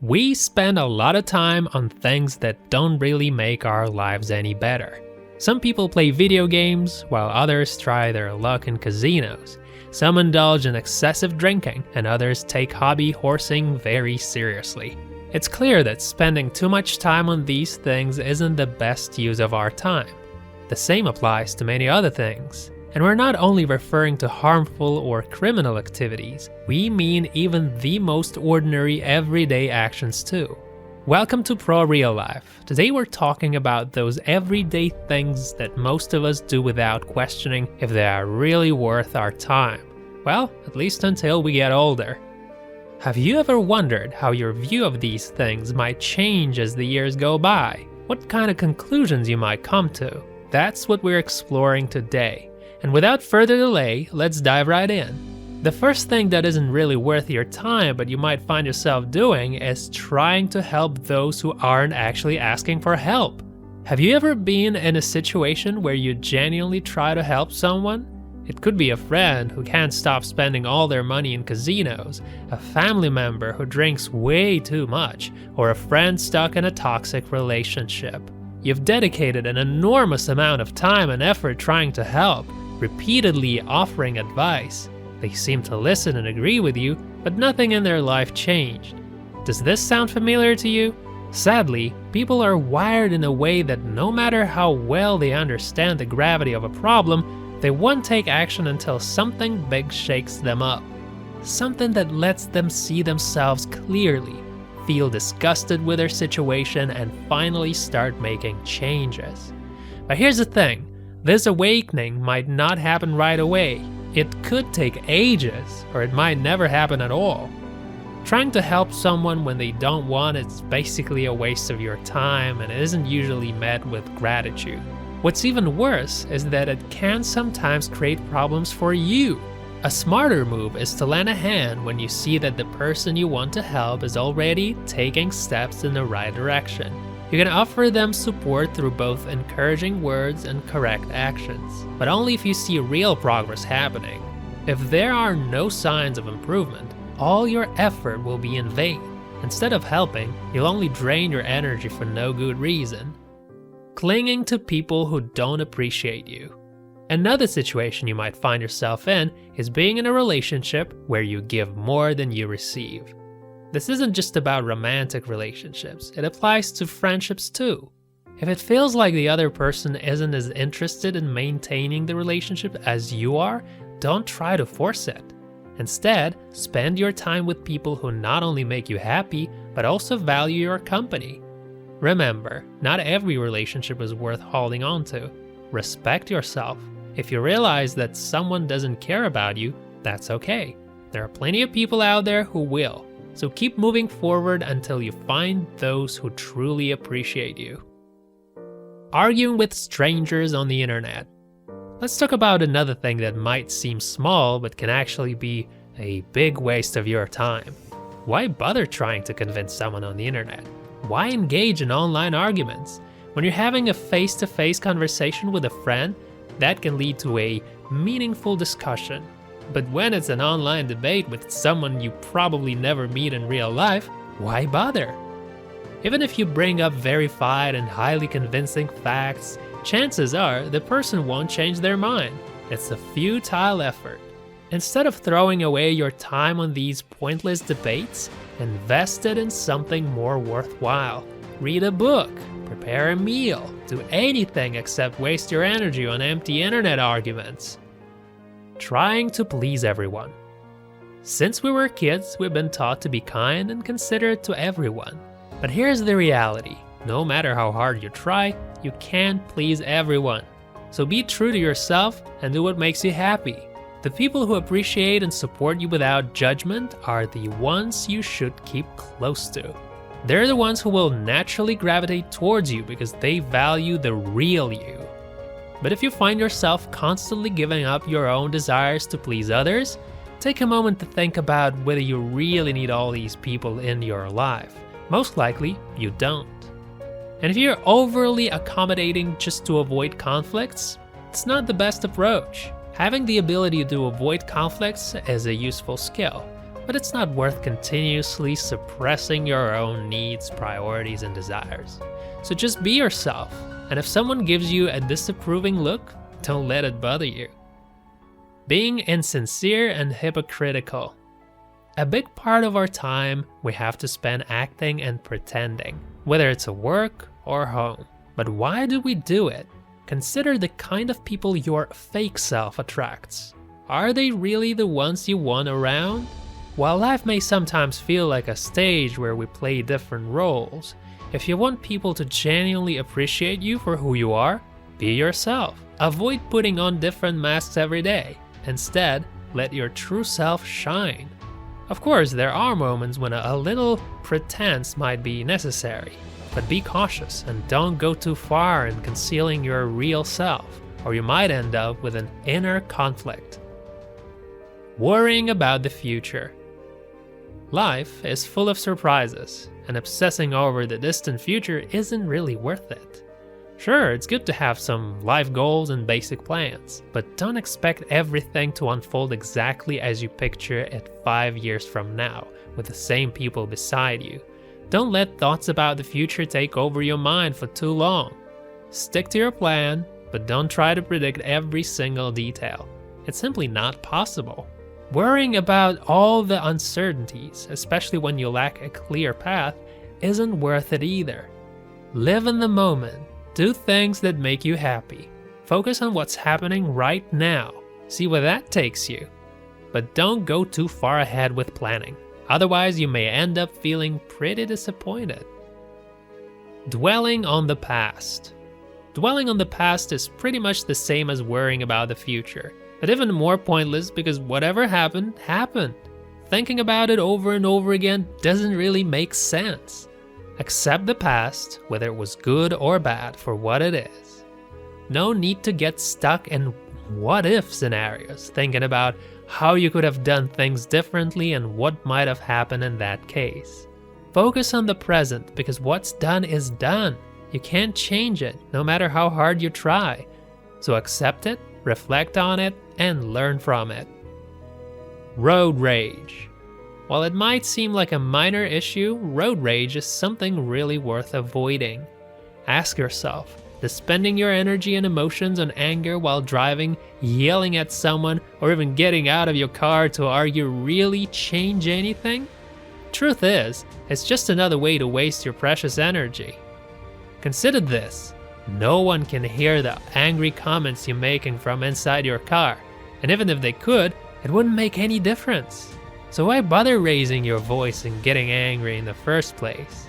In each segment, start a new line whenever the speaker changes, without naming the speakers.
We spend a lot of time on things that don't really make our lives any better. Some people play video games, while others try their luck in casinos. Some indulge in excessive drinking, and others take hobby horsing very seriously. It's clear that spending too much time on these things isn't the best use of our time. The same applies to many other things. And we're not only referring to harmful or criminal activities, we mean even the most ordinary everyday actions too. Welcome to ProRealLife. Today we're talking about those everyday things that most of us do without questioning if they are really worth our time. Well, at least until we get older. Have you ever wondered how your view of these things might change as the years go by? What kind of conclusions you might come to? That's what we're exploring today. And without further delay, let's dive right in. The first thing that isn't really worth your time but you might find yourself doing is trying to help those who aren't actually asking for help. Have you ever been in a situation where you genuinely try to help someone? It could be a friend who can't stop spending all their money in casinos, a family member who drinks way too much, or a friend stuck in a toxic relationship. You've dedicated an enormous amount of time and effort trying to help, repeatedly offering advice. They seem to listen and agree with you, but nothing in their life changed. Does this sound familiar to you? Sadly, people are wired in a way that no matter how well they understand the gravity of a problem, they won't take action until something big shakes them up. Something that lets them see themselves clearly, feel disgusted with their situation, and finally start making changes. But here's the thing. This awakening might not happen right away. It could take ages, or it might never happen at all. Trying to help someone when they don't want it's basically a waste of your time and it isn't usually met with gratitude. What's even worse is that it can sometimes create problems for you. A smarter move is to lend a hand when you see that the person you want to help is already taking steps in the right direction. You can offer them support through both encouraging words and correct actions, but only if you see real progress happening. If there are no signs of improvement, all your effort will be in vain. Instead of helping, you'll only drain your energy for no good reason. Clinging to people who don't appreciate you. Another situation you might find yourself in is being in a relationship where you give more than you receive. This isn't just about romantic relationships, it applies to friendships too. If it feels like the other person isn't as interested in maintaining the relationship as you are, don't try to force it. Instead, spend your time with people who not only make you happy, but also value your company. Remember, not every relationship is worth holding on to. Respect yourself. If you realize that someone doesn't care about you, that's okay. There are plenty of people out there who will. So keep moving forward until you find those who truly appreciate you. Arguing with strangers on the internet. Let's talk about another thing that might seem small but can actually be a big waste of your time. Why bother trying to convince someone on the internet? Why engage in online arguments? When you're having a face-to-face conversation with a friend, that can lead to a meaningful discussion. But when it's an online debate with someone you probably never meet in real life, why bother? Even if you bring up verified and highly convincing facts, chances are the person won't change their mind. It's a futile effort. Instead of throwing away your time on these pointless debates, invest it in something more worthwhile. Read a book, prepare a meal, do anything except waste your energy on empty internet arguments. Trying to please everyone. Since we were kids, we've been taught to be kind and considerate to everyone. But here's the reality. No matter how hard you try, you can't please everyone. So be true to yourself and do what makes you happy. The people who appreciate and support you without judgment are the ones you should keep close to. They're the ones who will naturally gravitate towards you because they value the real you. But if you find yourself constantly giving up your own desires to please others, take a moment to think about whether you really need all these people in your life. Most likely, you don't. And if you're overly accommodating just to avoid conflicts, it's not the best approach. Having the ability to avoid conflicts is a useful skill, but it's not worth continuously suppressing your own needs, priorities, and desires. So just be yourself, and if someone gives you a disapproving look, don't let it bother you. Being insincere and hypocritical. A big part of our time we have to spend acting and pretending, whether it's at work or home. But why do we do it? Consider the kind of people your fake self attracts. Are they really the ones you want around? While life may sometimes feel like a stage where we play different roles, if you want people to genuinely appreciate you for who you are, be yourself. Avoid putting on different masks every day. Instead, let your true self shine. Of course, there are moments when a little pretense might be necessary, but be cautious and don't go too far in concealing your real self, or you might end up with an inner conflict. Worrying about the future. Life is full of surprises, and obsessing over the distant future isn't really worth it. Sure, it's good to have some life goals and basic plans, but don't expect everything to unfold exactly as you picture it 5 years from now, with the same people beside you. Don't let thoughts about the future take over your mind for too long. Stick to your plan, but don't try to predict every single detail. It's simply not possible. Worrying about all the uncertainties, especially when you lack a clear path, isn't worth it either. Live in the moment. Do things that make you happy. Focus on what's happening right now. See where that takes you. But don't go too far ahead with planning. Otherwise, you may end up feeling pretty disappointed. Dwelling on the past. Dwelling on the past is pretty much the same as worrying about the future, but even more pointless because whatever happened, happened. Thinking about it over and over again doesn't really make sense. Accept the past, whether it was good or bad, for what it is. No need to get stuck in what-if scenarios, thinking about how you could have done things differently and what might have happened in that case. Focus on the present, because what's done is done. You can't change it, no matter how hard you try. So accept it, reflect on it, and learn from it. Road rage. While it might seem like a minor issue, road rage is something really worth avoiding. Ask yourself, does spending your energy and emotions on anger while driving, yelling at someone, or even getting out of your car to argue really change anything? Truth is, it's just another way to waste your precious energy. Consider this. No one can hear the angry comments you're making from inside your car, and even if they could, it wouldn't make any difference. So why bother raising your voice and getting angry in the first place?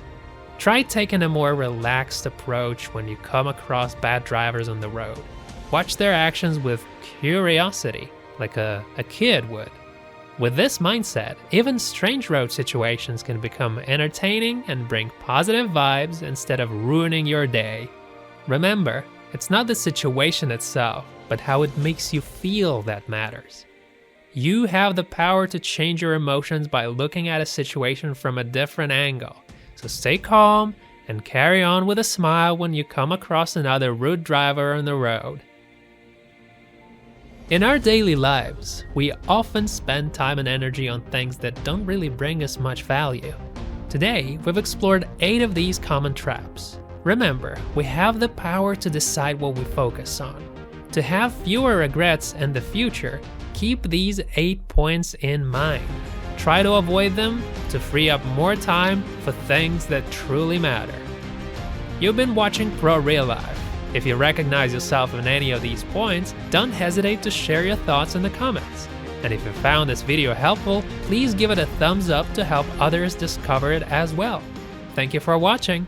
Try taking a more relaxed approach when you come across bad drivers on the road. Watch their actions with curiosity, like a kid would. With this mindset, even strange road situations can become entertaining and bring positive vibes instead of ruining your day. Remember, it's not the situation itself, but how it makes you feel that matters. You have the power to change your emotions by looking at a situation from a different angle. So stay calm and carry on with a smile when you come across another rude driver on the road. In our daily lives, we often spend time and energy on things that don't really bring us much value. Today, we've explored 8 of these common traps. Remember, we have the power to decide what we focus on. To have fewer regrets in the future, keep these 8 points in mind. Try to avoid them to free up more time for things that truly matter. You've been watching ProRealLife. If you recognize yourself in any of these points, don't hesitate to share your thoughts in the comments. And if you found this video helpful, please give it a thumbs up to help others discover it as well. Thank you for watching.